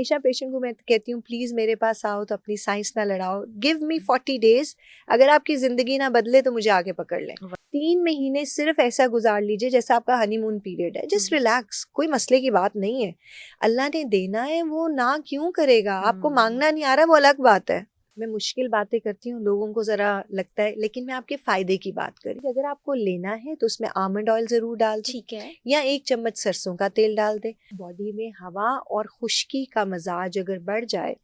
हमेशा पेशेंट को मैं कहती हूँ प्लीज़ मेरे पास आओ तो अपनी साइंस ना लड़ाओ, गिव मी 40 डेज, अगर आपकी ज़िंदगी ना बदले तो मुझे आगे पकड़ लें। 3 महीने सिर्फ ऐसा गुजार लीजिए जैसा आपका हनीमून पीरियड है, जस्ट रिलैक्स, कोई मसले की बात नहीं है। अल्लाह ने देना है, वो ना क्यों करेगा? आपको मांगना नहीं आ रहा वो अलग बात है। मैं मुश्किल बातें करती हूँ, लोगों को ज़रा लगता है, लेकिन मैं आपके फ़ायदे की बात करी। अगर आपको लेना है तो उसमें आमंड ऑयल ज़रूर डाल दें, ठीक है, या 1 चम्मच सरसों का तेल डाल दें। बॉडी में हवा और खुश्की का मजाज अगर बढ़ जाए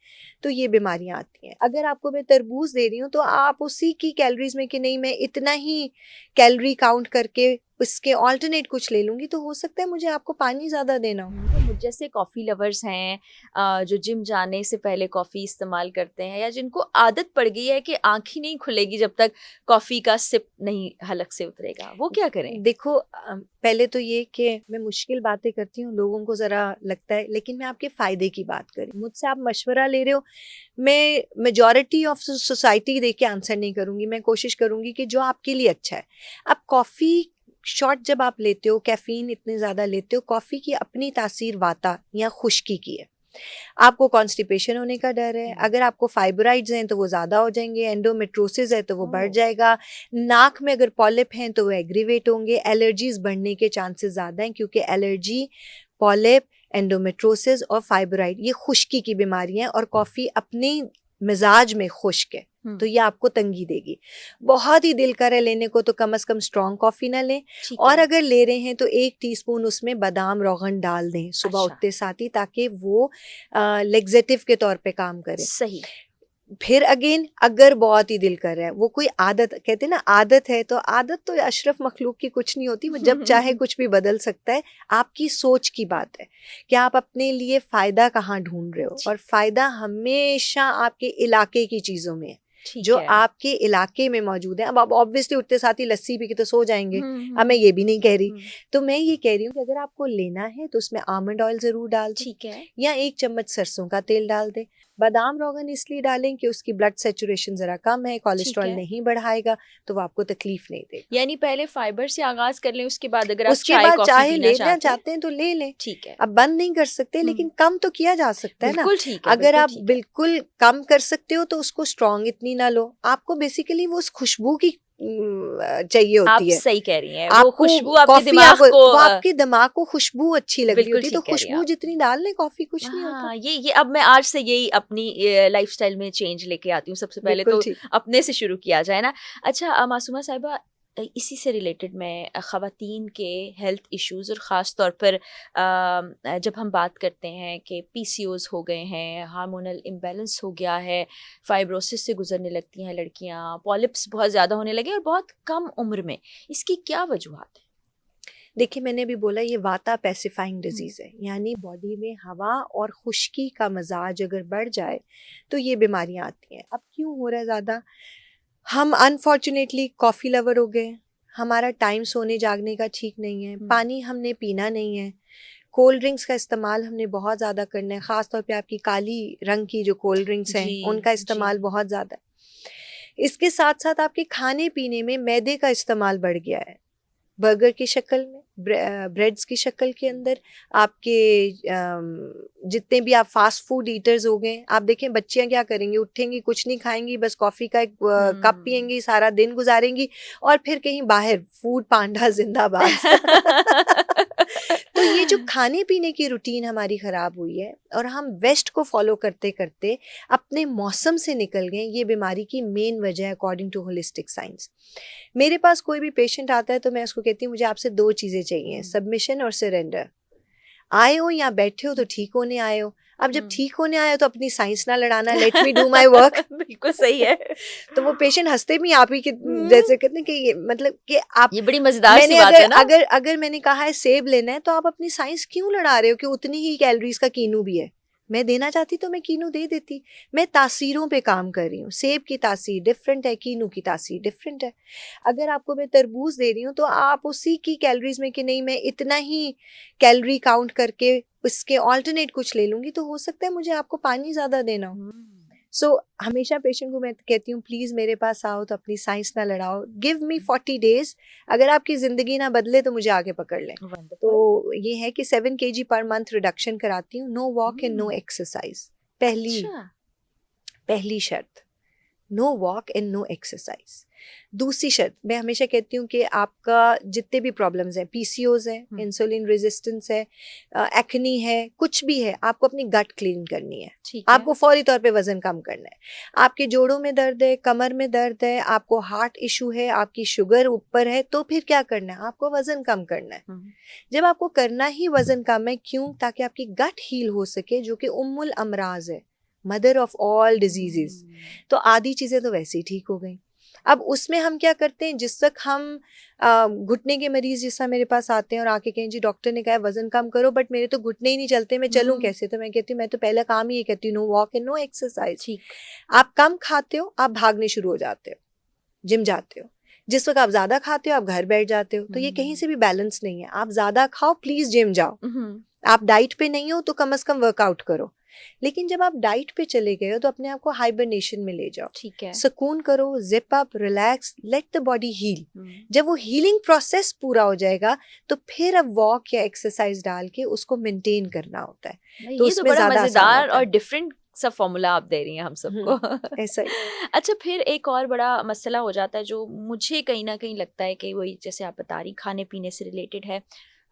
तो ये बीमारियां आती हैं। अगर आपको मैं तरबूज दे रही हूँ तो आप उसी की कैलोरीज में कि नहीं मैं इतना ही कैलोरी काउंट करके उसके ऑल्टरनेट कुछ ले लूँगी, तो हो सकता है मुझे आपको पानी ज़्यादा देना हो। तो मुझ जैसे कॉफ़ी लवर्स हैं जो जिम जाने से पहले कॉफ़ी इस्तेमाल करते हैं, या जिनको आदत पड़ गई है कि आँख ही नहीं खुलेगी जब तक कॉफ़ी का सिप नहीं हलक से उतरेगा, वो क्या करें? देखो पहले तो ये कि मैं मुश्किल बातें करती हूँ, लोगों को ज़रा लगता है, लेकिन मैं आपके फ़ायदे की बात करी। मुझसे आप मशवरा ले रहे हो, मैं मेजॉरिटी ऑफ सोसाइटी देख के आंसर नहीं करूँगी, मैं कोशिश करूँगी कि जो आपके लिए अच्छा है। अब कॉफ़ी शॉट जब आप लेते हो, कैफ़ीन इतने ज़्यादा लेते हो, कॉफ़ी की अपनी तासीर वाता या खुश्की की है। आपको कॉन्स्टिपेशन होने का डर है, अगर आपको फाइब्रोइड्स हैं तो वो ज़्यादा हो जाएंगे, एंडोमेट्रोसिस है तो वो बढ़ जाएगा, नाक में अगर पॉलिप हैं तो वो एग्रीवेट होंगे, एलर्जीज बढ़ने के चांसेस ज़्यादा हैं, क्योंकि एलर्जी, पॉलिप, एंडोमेट्रोसिस और फाइब्रोइड ये खुश्की की बीमारी हैं, और कॉफ़ी अपने मिजाज में खुश्क है तो ये आपको तंगी देगी। बहुत ही दिल करे लेने को तो कम से कम स्ट्रॉन्ग कॉफ़ी ना लें, और अगर ले रहे हैं तो 1 टीस्पून उसमें बादाम रोगन डाल दें सुबह उठते साथ ही, ताकि वो लेग्जेटिव के तौर पे काम करे। सही। फिर अगेन अगर बहुत ही दिल कर रहा है, वो कोई आदत कहते हैं ना, आदत है तो आदत तो अशरफ मखलूक की कुछ नहीं होती, वो जब चाहे कुछ भी बदल सकता है। आपकी सोच की बात है कि आप अपने लिए फ़ायदा कहाँ ढूंढ रहे हो, और फ़ायदा हमेशा आपके इलाके की चीज़ों में है जो आपके इलाके में मौजूद है। अब आप ऑब्वियसली उठते साथ ही लस्सी पी के तो सो जाएंगे, अब मैं ये भी नहीं कह रही, तो मैं ये कह रही हूँ कि अगर आपको लेना है तो उसमें आमंड ऑयल ज़रूर डाल दें, ठीक है, या 1 चम्मच सरसों का तेल डाल दें। बादाम रोगन इसलिए डालें कि उसकी ब्लड सैचुरेशन ज़रा कम है, कोलेस्ट्रॉल नहीं बढ़ाएगा, तो वो आपको तकलीफ नहीं देगा। यानी पहले फाइबर से आगाज कर लें, उसके बाद अगर आप उसके चाय बाद कॉफी चाहे पीना लेना चाहते हैं तो ले लें, ठीक है, अब बंद नहीं कर सकते, लेकिन कम तो किया जा सकता है ना। बिल्कुल ठीक है, अगर बिल्कुल आप ठीक है। बिल्कुल कम कर सकते हो तो उसको स्ट्रॉन्ग इतनी ना लो, आपको बेसिकली वो उस खुशबू की चाहिए आप होती है। सही कह रही हैं, वो आपको खुशबू आपके कॉफी दिमाग को वो आपके दिमाग को खुशबू अच्छी लग रही बिल्कुल होती है, तो ठीक कह रही हैं खुशबू आप। जितनी डाल लें, कॉफी कुछ नहीं होता। हाँ, ये अब मैं आज से यही अपनी लाइफस्टाइल में चेंज लेके आती हूँ। सबसे पहले बिल्कुल तो ठीक। अपने से शुरू किया जाए ना। अच्छा मासूमा साहिबा, इसी से रिलेटेड मैं ख़वातीन के हेल्थ इश्यूज़ और ख़ास तौर पर जब हम बात करते हैं कि पीसीओज़ हो गए हैं, हार्मोनल इम्बैलेंस हो गया है, फाइब्रोसिस से गुजरने लगती हैं लड़कियाँ, पॉलिप्स बहुत ज़्यादा होने लगे और बहुत कम उम्र में, इसकी क्या वजूहात है? देखिए मैंने भी बोला ये वाता पैसिफाइंग डिजीज़ है, यानी बॉडी में हवा और खुश्की का मजाज अगर बढ़ जाए तो ये बीमारियां आती हैं। अब क्यों हो रहा है ज़्यादा? हम अनफॉर्चुनेटली कॉफ़ी लवर हो गए, हमारा टाइम सोने जागने का ठीक नहीं है, पानी हमने पीना नहीं है, कोल्ड ड्रिंक्स का इस्तेमाल हमने बहुत ज़्यादा करना है, ख़ास तौर पे आपकी काली रंग की जो कोल्ड ड्रिंक्स हैं उनका इस्तेमाल बहुत ज़्यादा है। इसके साथ साथ आपके खाने पीने में मैदे का इस्तेमाल बढ़ गया है, बर्गर की शक्ल में, ब्रेड्स की शक्ल के अंदर, आपके जितने भी आप फास्ट फूड ईटर्स हो गए, आप देखें बच्चियां क्या करेंगी, उठेंगी कुछ नहीं खाएंगी, बस कॉफ़ी का एक कप पियेंगी, सारा दिन गुजारेंगी, और फिर कहीं बाहर फूड पांडा जिंदाबाद। तो ये जो खाने पीने की रूटीन हमारी ख़राब हुई है, और हम वेस्ट को फॉलो करते करते अपने मौसम से निकल गए, ये बीमारी की मेन वजह है अकॉर्डिंग टू होलिस्टिक साइंस। मेरे पास कोई भी पेशेंट आता है तो मैं उसको कहती हूँ मुझे आपसे 2 चीज़ें चाहिए, सबमिशन और सरेंडर। आए हो या बैठे हो तो ठीक होने आए हो, अब जब ठीक होने आए हो तो अपनी साइंस ना लड़ाना, let me do my work. बिल्कुल सही है। तो वो पेशेंट हंसते भी आप ही के जैसे कहते हैं कि ये मतलब कि आप, ये बड़ी मजेदार सी मैंने बात अगर है ना। अगर अगर मैंने कहा है सेब लेना है तो आप अपनी साइंस क्यों लड़ा रहे हो कि उतनी ही कैलोरीज का कीनू भी है। मैं देना चाहती तो मैं कीनू दे देती, मैं तासीरों पे काम कर रही हूँ, सेब की तासीर डिफरेंट है, कीनू की तासीर डिफरेंट है। अगर आपको मैं तरबूज दे रही हूँ तो आप उसी की कैलोरीज में कि नहीं मैं इतना ही कैलोरी काउंट करके उसके ऑल्टरनेट कुछ ले लूंगी, तो हो सकता है मुझे आपको पानी ज्यादा देना हो। सो हमेशा पेशेंट को मैं कहती हूँ प्लीज़ मेरे पास आओ तो अपनी साइंस ना लड़ाओ, गिव मी 40 days, अगर आपकी ज़िंदगी ना बदले तो मुझे आगे पकड़ लें। वंडरफुल। तो ये है कि 7 kg पर मंथ रिडक्शन कराती हूँ, no walk and no exercise, अच्छा, पहली शर्त, no walk and no exercise. दूसरी शर्त मैं हमेशा कहती हूँ कि आपका जितने भी प्रॉब्लम्स हैं, पीसीओज है, इंसुलिन रेजिस्टेंस है, एक्नी है, कुछ भी है, आपको अपनी गट क्लीन करनी है। ठीक है। आपको फौरी तौर पे वजन कम करना है। आपके जोड़ों में दर्द है, कमर में दर्द है, आपको हार्ट इशू है, आपकी शुगर ऊपर है, तो फिर क्या करना है? आपको वजन कम करना है। जब आपको करना ही वजन कम है, क्यों? ताकि आपकी गट हील हो सके, जो कि उम्मुल अमराज है, मदर ऑफ ऑल डिजीजेस। तो आधी चीज़ें तो वैसे ही ठीक हो गई। अब उसमें हम क्या करते हैं, जिस तक हम घुटने के मरीज जिससा मेरे पास आते हैं और आके कहें जी डॉक्टर ने कहा वजन कम करो बट मेरे तो घुटने ही नहीं चलते, मैं चलूं कैसे? तो मैं कहती हूँ मैं तो पहला काम ही ये कहती हूँ, no walk and no exercise. ठीक। आप कम खाते हो, आप भागने शुरू हो जाते हो, जिम जाते हो। जिस वक्त आप ज्यादा खाते हो, आप घर बैठ जाते हो। तो ये कहीं से भी बैलेंस नहीं है। आप ज्यादा खाओ, प्लीज जिम जाओ। आप डाइट पे नहीं हो तो कम से कम वर्कआउट करो। लेकिन जब आप डाइट पे चले गए हो तो अपने आप को हाइबरनेशन में ले जाओ। ठीक है। सुकून करो, zip up, relax, let the body heal. जब वो हीलिंग प्रोसेस पूरा हो जाएगा तो फिर अब वॉक या एक्सरसाइज डाल के उसको मेंटेन करना होता है। तो तो ये तो उसमें बड़ा ज्यादा आसान मजेदार होता और है। डिफरेंट सा फॉर्मूला आप दे रही हैं हम सबको। ऐसा ही। अच्छा, फिर एक और बड़ा मसला हो जाता है जो मुझे कहीं ना कहीं लगता है कि वही जैसे आप बता रही खाने पीने से रिलेटेड है।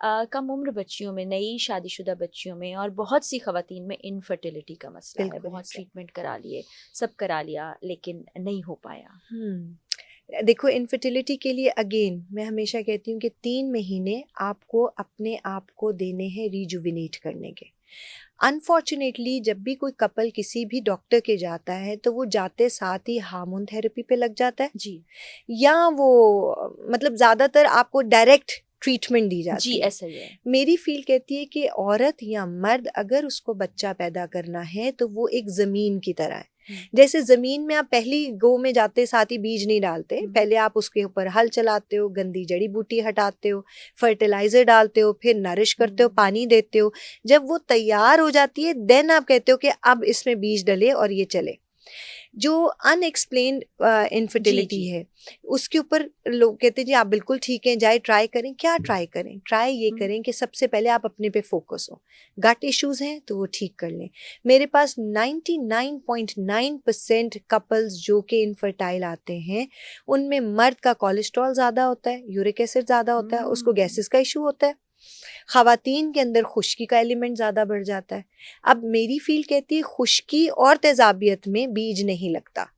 कम उम्र बच्चियों में, नई शादीशुदा बच्चियों में और बहुत सी खवातीन में इनफर्टिलिटी का मसला है। बिल्कुल बहुत ऐसा। ट्रीटमेंट करा लिए, सब करा लिया, लेकिन नहीं हो पाया। देखो इनफर्टिलिटी के लिए अगेन मैं हमेशा कहती हूँ कि 3 महीने आपको अपने आप को देने हैं रिजुविनेट करने के। अनफॉर्चुनेटली जब भी कोई कपल किसी भी डॉक्टर के जाता है तो वो जाते साथ ही हार्मोन थेरेपी पे लग जाता है जी या वो मतलब ज़्यादातर आपको डायरेक्ट ट्रीटमेंट दी जी, जाती है। ऐसा ही है। मेरी फील कहती है कि औरत या मर्द अगर उसको बच्चा पैदा करना है तो वो एक ज़मीन की तरह है। जैसे ज़मीन में आप पहली गो में जाते साथ ही बीज नहीं डालते, पहले आप उसके ऊपर हल चलाते हो, गंदी जड़ी बूटी हटाते हो, फर्टिलाइज़र डालते हो, फिर नरिश करते हो, पानी देते हो। जब वो तैयार हो जाती है देन आप कहते हो कि अब इसमें बीज डले और ये चले। जो अनएक्सप्लेन्ड इनफर्टिलिटी जी। है उसके ऊपर लोग कहते हैं जी आप बिल्कुल ठीक हैं, जाए ट्राई करें। क्या ट्राई करें? ट्राई ये करें कि सबसे पहले आप अपने पे फोकस हो। गट इश्यूज हैं तो वो ठीक कर लें। मेरे पास 99.9% कपल्स जो कि इनफर्टाइल आते हैं उनमें मर्द का कोलेस्ट्रॉल ज़्यादा होता है, यूरिक एसिड ज़्यादा होता है, उसको गैसेस का इशू होता है। ख़वातीन के अंदर खुश्की का एलिमेंट ज़्यादा बढ़ जाता है। अब मेरी फील कहती है खुश्की और तेज़ाबियत में बीज नहीं लगता।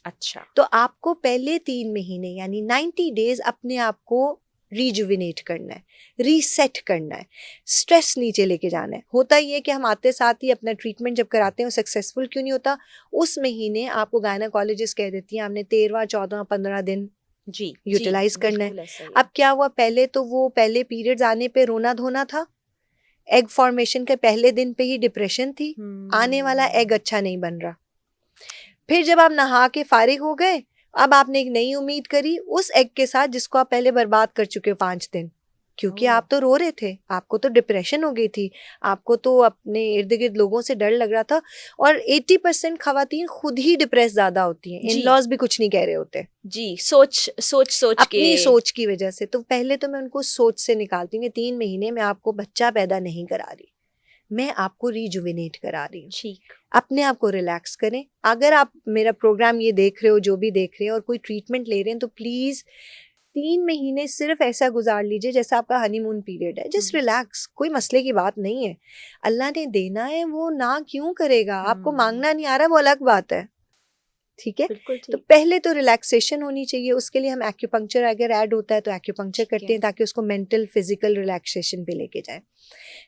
अच्छा, तो आपको पहले 3 महीने यानी 90 डेज अपने आप को रिजुविनेट करना है, रीसेट करना है, स्ट्रेस नीचे लेके जाना है। होता ही है कि हम आते साथ ही अपना ट्रीटमेंट जब कराते हैं वो सक्सेसफुल क्यों नहीं होता? उस महीने आपको गायनेकोलॉजिस्ट कह देती है आपने 13वां 14वां 15 दिन जी यूटिलाइज करना है। बिल्कुल ऐसा ही है। अब क्या हुआ, पहले तो वो पहले पीरियड्स आने पे रोना धोना था, एग फॉर्मेशन के पहले दिन पे ही डिप्रेशन थी, आने वाला एग अच्छा नहीं बन रहा। फिर जब आप नहा के फारिग हो गए, अब आपने एक नई उम्मीद करी उस एग के साथ जिसको आप पहले बर्बाद कर चुके हो 5 दिन, क्योंकि आप तो रो रहे थे, आपको तो डिप्रेशन हो गई थी, आपको तो अपने इर्द गिर्द लोगों से डर लग रहा था। और 80% खवातीन खुद ही डिप्रेस ज्यादा होती हैं, इन जी लॉज भी कुछ नहीं कह रहे होते जी, सोच के। अपनी सोच की वजह से। तो पहले तो मैं उनको सोच से निकालती हूँ कि 3 महीने में आपको बच्चा पैदा नहीं करा रही, मैं आपको रिजुविनेट करा रही हूँ। ठीक। अपने आप को रिलैक्स करें। अगर आप मेरा प्रोग्राम ये देख रहे हो, जो भी देख रहे हैं और कोई ट्रीटमेंट ले रहे हैं, तो प्लीज़ 3 महीने सिर्फ ऐसा गुजार लीजिए जैसा आपका हनीमून पीरियड है। जस्ट रिलैक्स, कोई मसले की बात नहीं है। अल्लाह ने देना है, वो ना क्यों करेगा? आपको मांगना नहीं आ रहा, वो अलग बात है। ठीक है, बिल्कुल तो ठीक। पहले तो रिलैक्सेशन होनी चाहिए। उसके लिए हम एक्यूपंक्चर अगर ऐड होता है तो एक्यूपंक्चर ठीक करते है। हैं ताकि उसको मेंटल फिजिकल रिलैक्सेशन पे लेके जाएं।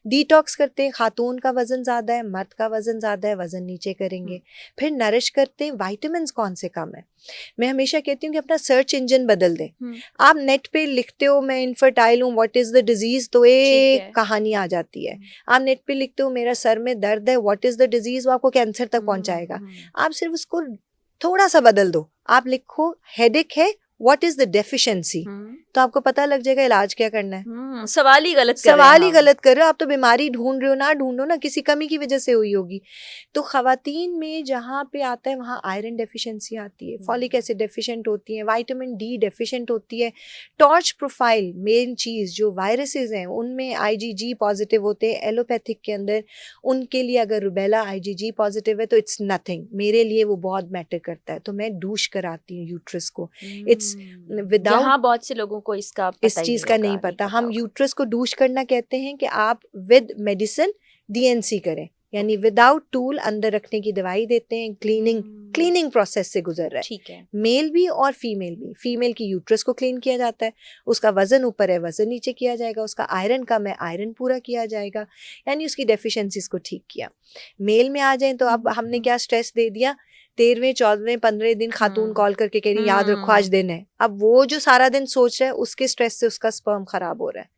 डिटॉक्स करते हैं, खातून का वजन ज़्यादा है, मर्द का वजन ज़्यादा है, वजन नीचे करेंगे। फिर नरिश करते हैं, विटामिन्स कौन से कम है। मैं हमेशा कहती हूँ कि अपना सर्च इंजन बदल दें। आप नेट पे लिखते हो मैं इनफर्टाइल हूँ, व्हाट इज़ द डिजीज़, तो एक कहानी आ जाती है। आप नेट पे लिखते हो मेरा सर में दर्द है, व्हाट इज़ द डिजीज़, वो आपको कैंसर तक पहुँचाएगा। आप सिर्फ उसको थोड़ा सा बदल दो। आप लिखो हेडेक है, व्हाट इज द डेफिशिएंसी, तो आपको पता लग जाएगा इलाज क्या करना है। सवाल ही गलत कर रहे हैं सवाल ही हम। गलत कर रहे हो आप, तो बीमारी ढूंढ रहे हो, ना ढूंढो ना, किसी कमी की वजह से हुई होगी। तो खवातीन में जहाँ पे आता है वहाँ आयरन डेफिशिएंसी आती है, फॉलिक एसिड डेफिशिएंट होती है, विटामिन डी डेफिशिएंट होती है, टॉर्च प्रोफाइल मेन चीज़ जो वायरसेस हैं उनमें आईजीजी पॉजिटिव होते हैं। एलोपैथिक के अंदर उनके लिए अगर रुबेला आईजीजी पॉजिटिव है तो इट्स नथिंग, मेरे लिए वो बहुत मैटर करता है, तो मैं डूश कराती हूँ यूट्रस को। इट्स विदाउट, यहाँ बहुत से लोगों को इसका इस पता ही चीज़ का नहीं होगा, पता। हम होगा। यूट्रस को डूश करना कहते हैं कि आप विद मेडिसिन डीएनसी करें, यानी विदाउट टूल अंदर रखने की दवाई देते हैं। क्लीनिंग प्रोसेस से गुजर रहा है, ठीक है। मेल भी और फीमेल भी। फीमेल की यूट्रस को क्लीन किया जाता है, उसका वजन ऊपर है वजन नीचे किया जाएगा, उसका आयरन कम है आयरन पूरा किया जाएगा, यानी उसकी डेफिशिएंसीज को ठीक किया। मेल में आ जाएं तो अब हमने क्या स्ट्रेस दे दिया, 13वें 14वें 15 दिन खातून कॉल करके कह रही याद रखो आज दिन है। अब वो जो सारा दिन सोच रहा है उसके स्ट्रेस से उसका स्पर्म खराब हो रहा है।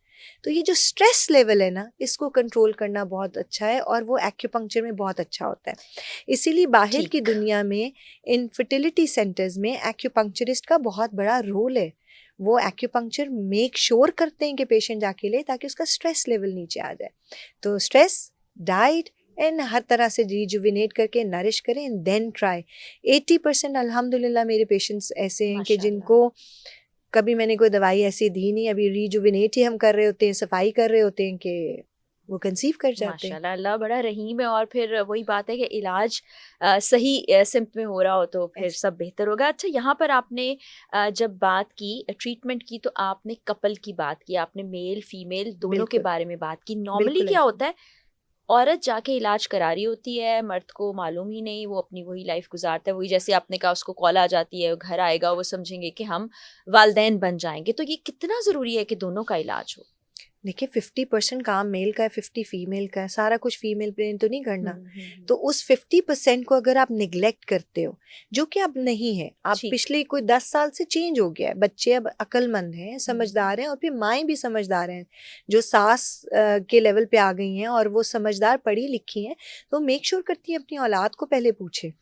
तो ये जो स्ट्रेस लेवल है ना, इसको कंट्रोल करना बहुत अच्छा है और वो एक्यूपंक्चर में बहुत अच्छा होता है। इसीलिए बाहर की दुनिया में इनफर्टिलिटी सेंटर्स में एक्यूपंक्चरिस्ट का बहुत बड़ा रोल है। वो एक्यूपंक्चर मेक श्योर करते हैं कि पेशेंट जाके ले, ताकि उसका स्ट्रेस लेवल नीचे आ जाए। तो स्ट्रेस, डाइट एंड हर तरह से रिजुविनेट करके नरिश करें एंड देन ट्राई। 80% अल्हम्दुलिल्लाह मेरे पेशेंट्स ऐसे हैं कि जिनको कभी मैंने कोई दवाई ऐसी दी नहीं, अभी रिजुविनेट ही हम कर रहे होते हैं, सफाई कर रहे होते हैं कि वो कंसीव कर जाते हैं। माशाल्लाह, अल्लाह बड़ा रहीम है। और फिर वही बात है कि इलाज सही सिम्त में हो रहा हो तो फिर सब बेहतर होगा। अच्छा, यहाँ पर आपने जब बात की ट्रीटमेंट की तो आपने कपल की बात की, आपने मेल फीमेल दोनों के बारे में बात की। नॉर्मली क्या होता है, औरत जाके इलाज करा रही होती है, मर्द को मालूम ही नहीं, वो अपनी वही लाइफ गुजारता है, वही जैसे आपने कहा उसको कॉल आ जाती है, वो घर आएगा, वो समझेंगे कि हम वालदैन बन जाएंगे। तो ये कितना ज़रूरी है कि दोनों का इलाज हो? देखिए 50% काम मेल का है, 50 फीमेल का है, सारा कुछ फीमेल पे तो नहीं करना। तो उस 50% को अगर आप निगलेक्ट करते हो, जो कि अब नहीं है, आप पिछले कोई 10 साल से चेंज हो गया है, बच्चे अब अक्लमंद हैं, समझदार हैं, और फिर माएँ भी समझदार हैं जो सास के लेवल पे आ गई हैं और वो समझदार पढ़ी लिखी हैं, तो मेक श्योर करती हैं अपनी औलाद को पहले पूछे।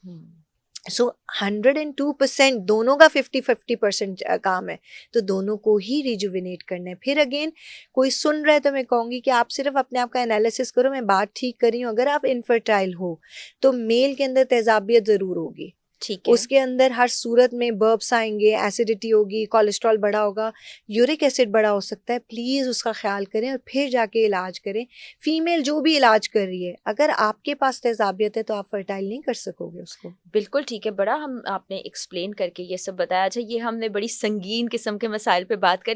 सो 102% दोनों का 50-50% काम है, तो दोनों को ही रिजुविनेट करना है। फिर अगेन कोई सुन रहा है तो मैं कहूँगी कि आप सिर्फ अपने आप का एनालिसिस करो, मैं बात ठीक कर रही हूँ। अगर आप इनफर्टाइल हो तो मेल के अंदर तेजाबियत ज़रूर होगी, ठीक है, उसके अंदर हर सूरत में बर्ब्स आएंगे, एसिडिटी होगी, कोलेस्ट्रॉल बढ़ा होगा, यूरिक एसिड बढ़ा हो सकता है। प्लीज़ उसका ख्याल करें और फिर जाके इलाज करें। फीमेल जो भी इलाज कर रही है, अगर आपके पास तेजाबियत है तो आप फर्टाइल नहीं कर सकोगे उसको। बिल्कुल ठीक है, बड़ा हम आपने एक्सप्लेन करके ये सब बताया। अच्छा, ये हमने बड़ी संगीन किस्म के मसाइल पे बात करी।